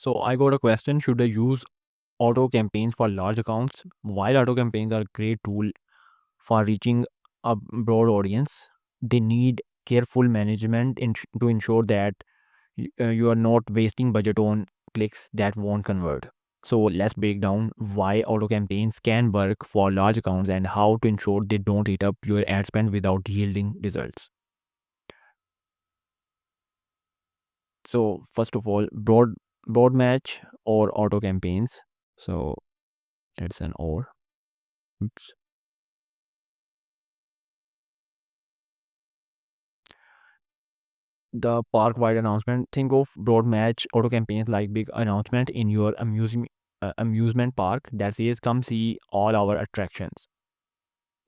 So I got a question: should I use auto campaigns for large accounts? While auto campaigns are a great tool for reaching a broad audience, they need careful management to ensure that you are not wasting budget on clicks that won't convert. So let's break down why auto campaigns can work for large accounts and how to ensure they don't eat up your ad spend without yielding results. So first of all, broad match or auto campaigns. So it's an or. Oops. The park wide announcement. Think of broad match auto campaigns like big announcement in your amusement park that says come see all our attractions.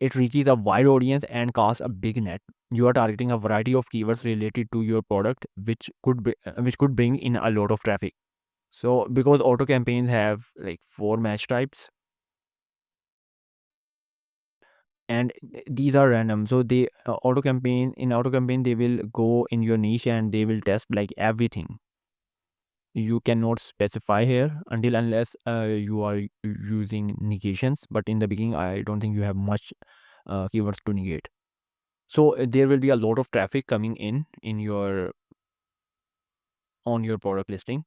It reaches a wide audience and casts a big net. You are targeting a variety of keywords related to your product, which could bring in a lot of traffic. So because auto campaigns have like four match types, and these are random, so they auto campaign they will go in your niche and they will test like everything. You cannot specify here until unless you are using negations, but in the beginning I don't think you have much keywords to negate. So there will be a lot of traffic coming in your on your product listing.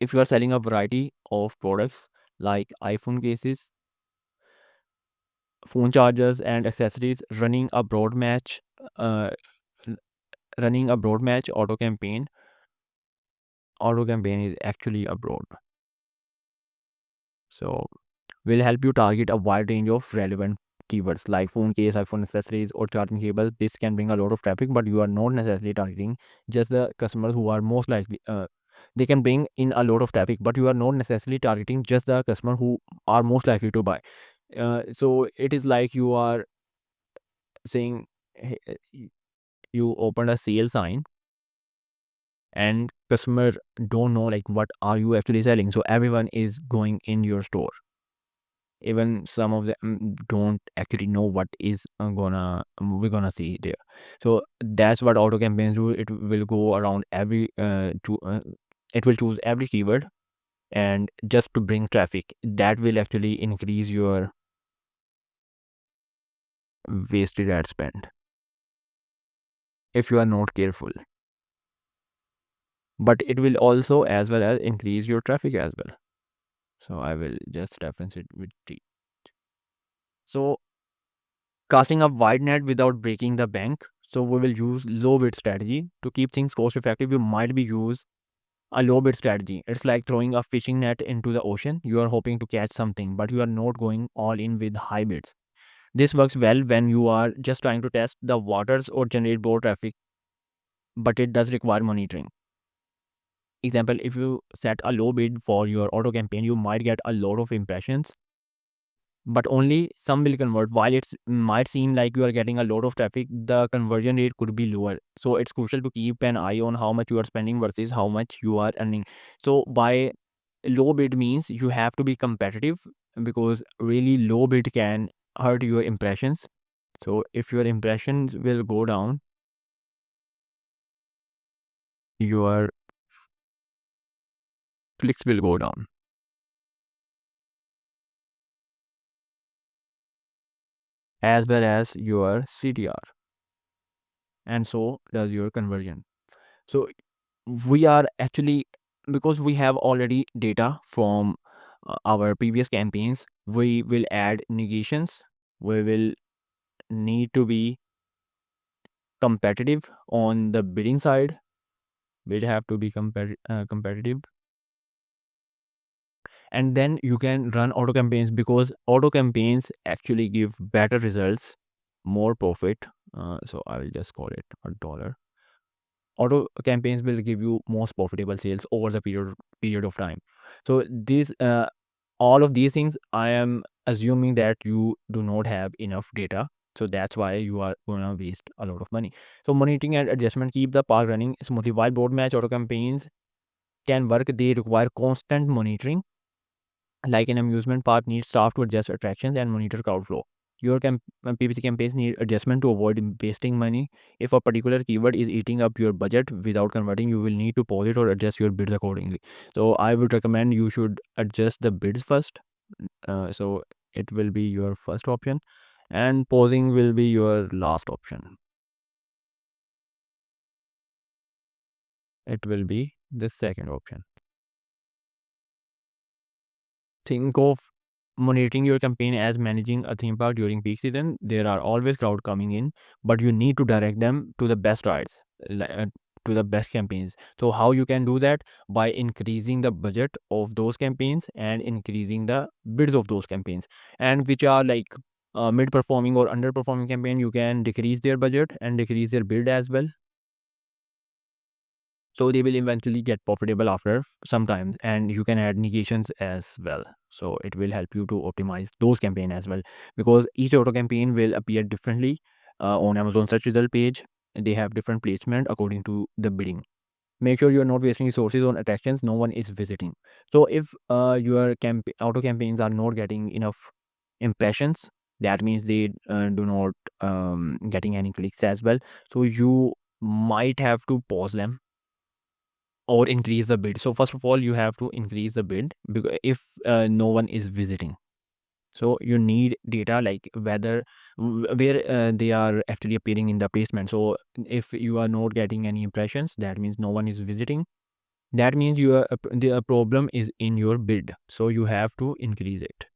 If you are selling a variety of products like iPhone cases, phone chargers and accessories, uh, running a broad match auto campaign is actually a broad. So will help you target a wide range of relevant keywords like phone case, iPhone accessories, or charging cable. This can bring a lot of traffic, but you are not necessarily targeting just the customers who are most likely. They can bring in a lot of traffic, but you are not necessarily targeting just the customer who are most likely to buy. So it is like you are saying, hey, you opened a sale sign and customer don't know like what are you actually selling. So everyone is going in your store, even some of them don't actually know what is we're gonna see there. So that's what auto campaigns do. It will go around it will choose every keyword and just to bring traffic that will actually increase your wasted ad spend if you are not careful, but it will also as well as increase your traffic as well. So I will just reference it with T. So casting a wide net without breaking the bank. So we will use low bid strategy to keep things cost effective. You might be use a low bid strategy. It's like throwing a fishing net into the ocean. You are hoping to catch something, but you are not going all in with high bids. This works well when you are just trying to test the waters or generate more traffic, but it does require monitoring. Example, if you set a low bid for your auto campaign, you might get a lot of impressions, but only some will convert. While it might seem like you are getting a lot of traffic, the conversion rate could be lower. So it's crucial to keep an eye on how much you are spending versus how much you are earning. So by low bid means you have to be competitive, because really low bid can hurt your impressions. So if your impressions will go down, your clicks will go down as well as your CTR, and so does your conversion. So we are actually, because we have already data from our previous campaigns, we will add negations. We will need to be competitive on the bidding side. We'll have to be competitive, and then you can run auto campaigns, because auto campaigns actually give better results, more profit. So I will just call it $1. Auto campaigns will give you most profitable sales over the period of time. So these all of these things, I am assuming that you do not have enough data, so that's why you are gonna waste a lot of money. So monitoring and adjustment keep the park running smoothly. While broad match auto campaigns can work, they require constant monitoring. Like an amusement park needs staff to adjust attractions and monitor crowd flow. PPC campaigns need adjustment to avoid wasting money. If a particular keyword is eating up your budget without converting, you will need to pause it or adjust your bids accordingly. So I would recommend you should adjust the bids first. So it will be your first option, and pausing will be your last option. It will be the second option. Think of monitoring your campaign as managing a theme park during peak season. There are always crowd coming in, but you need to direct them to the best rides, to the best campaigns. So how you can do that? By increasing the budget of those campaigns and increasing the bids of those campaigns, and which are like mid performing or underperforming campaign, you can decrease their budget and decrease their bid as well, so they will eventually get profitable after some time, and you can add negations as well. So it will help you to optimize those campaign as well, because each auto campaign will appear differently on Amazon search result page. They have different placement according to the bidding. Make sure you're not wasting resources on attractions no one is visiting. So if your auto campaigns are not getting enough impressions, that means they do not getting any clicks as well. So you might have to pause them or increase the bid. So first of all, you have to increase the bid, because if no one is visiting, so you need data like whether where they are actually appearing in the placement. So if you are not getting any impressions, that means no one is visiting. That means the problem is in your bid. So you have to increase it.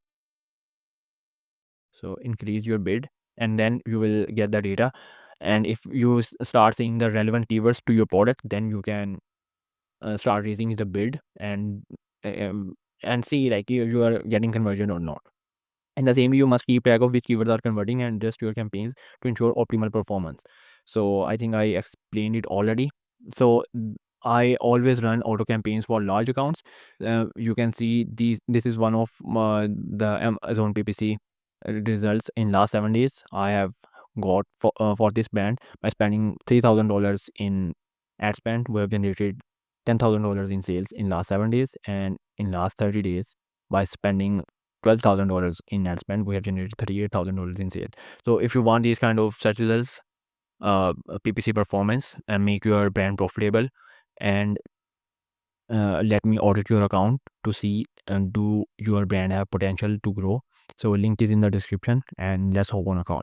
So increase your bid, and then you will get the data. And if you start seeing the relevant keywords to your product, then you can start raising the bid, and see like you are getting conversion or not. And the same way, you must keep track of which keywords are converting and adjust your campaigns to ensure optimal performance. So I think I explained it already. So I always run auto campaigns for large accounts. You can see these. This is one of the Amazon PPC results in last 7 days. I have got for this brand by spending $3,000 in ad spend. We have generated $10,000 in sales in last 7 days, and in last 30 days, by spending $12,000 in ad spend, we have generated $38,000 in sales. So if you want these kind of search results, PPC performance, and make your brand profitable, and let me audit your account to see do your brand have potential to grow. So link is in the description, and let's hop on a call.